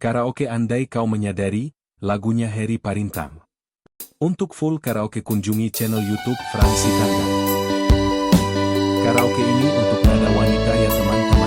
Karaoke andai kau menyadari, lagunya Heri Parintang. Untuk full karaoke kunjungi channel YouTube Fransi Kandang. Karaoke ini untuk nada wanita ya teman-teman.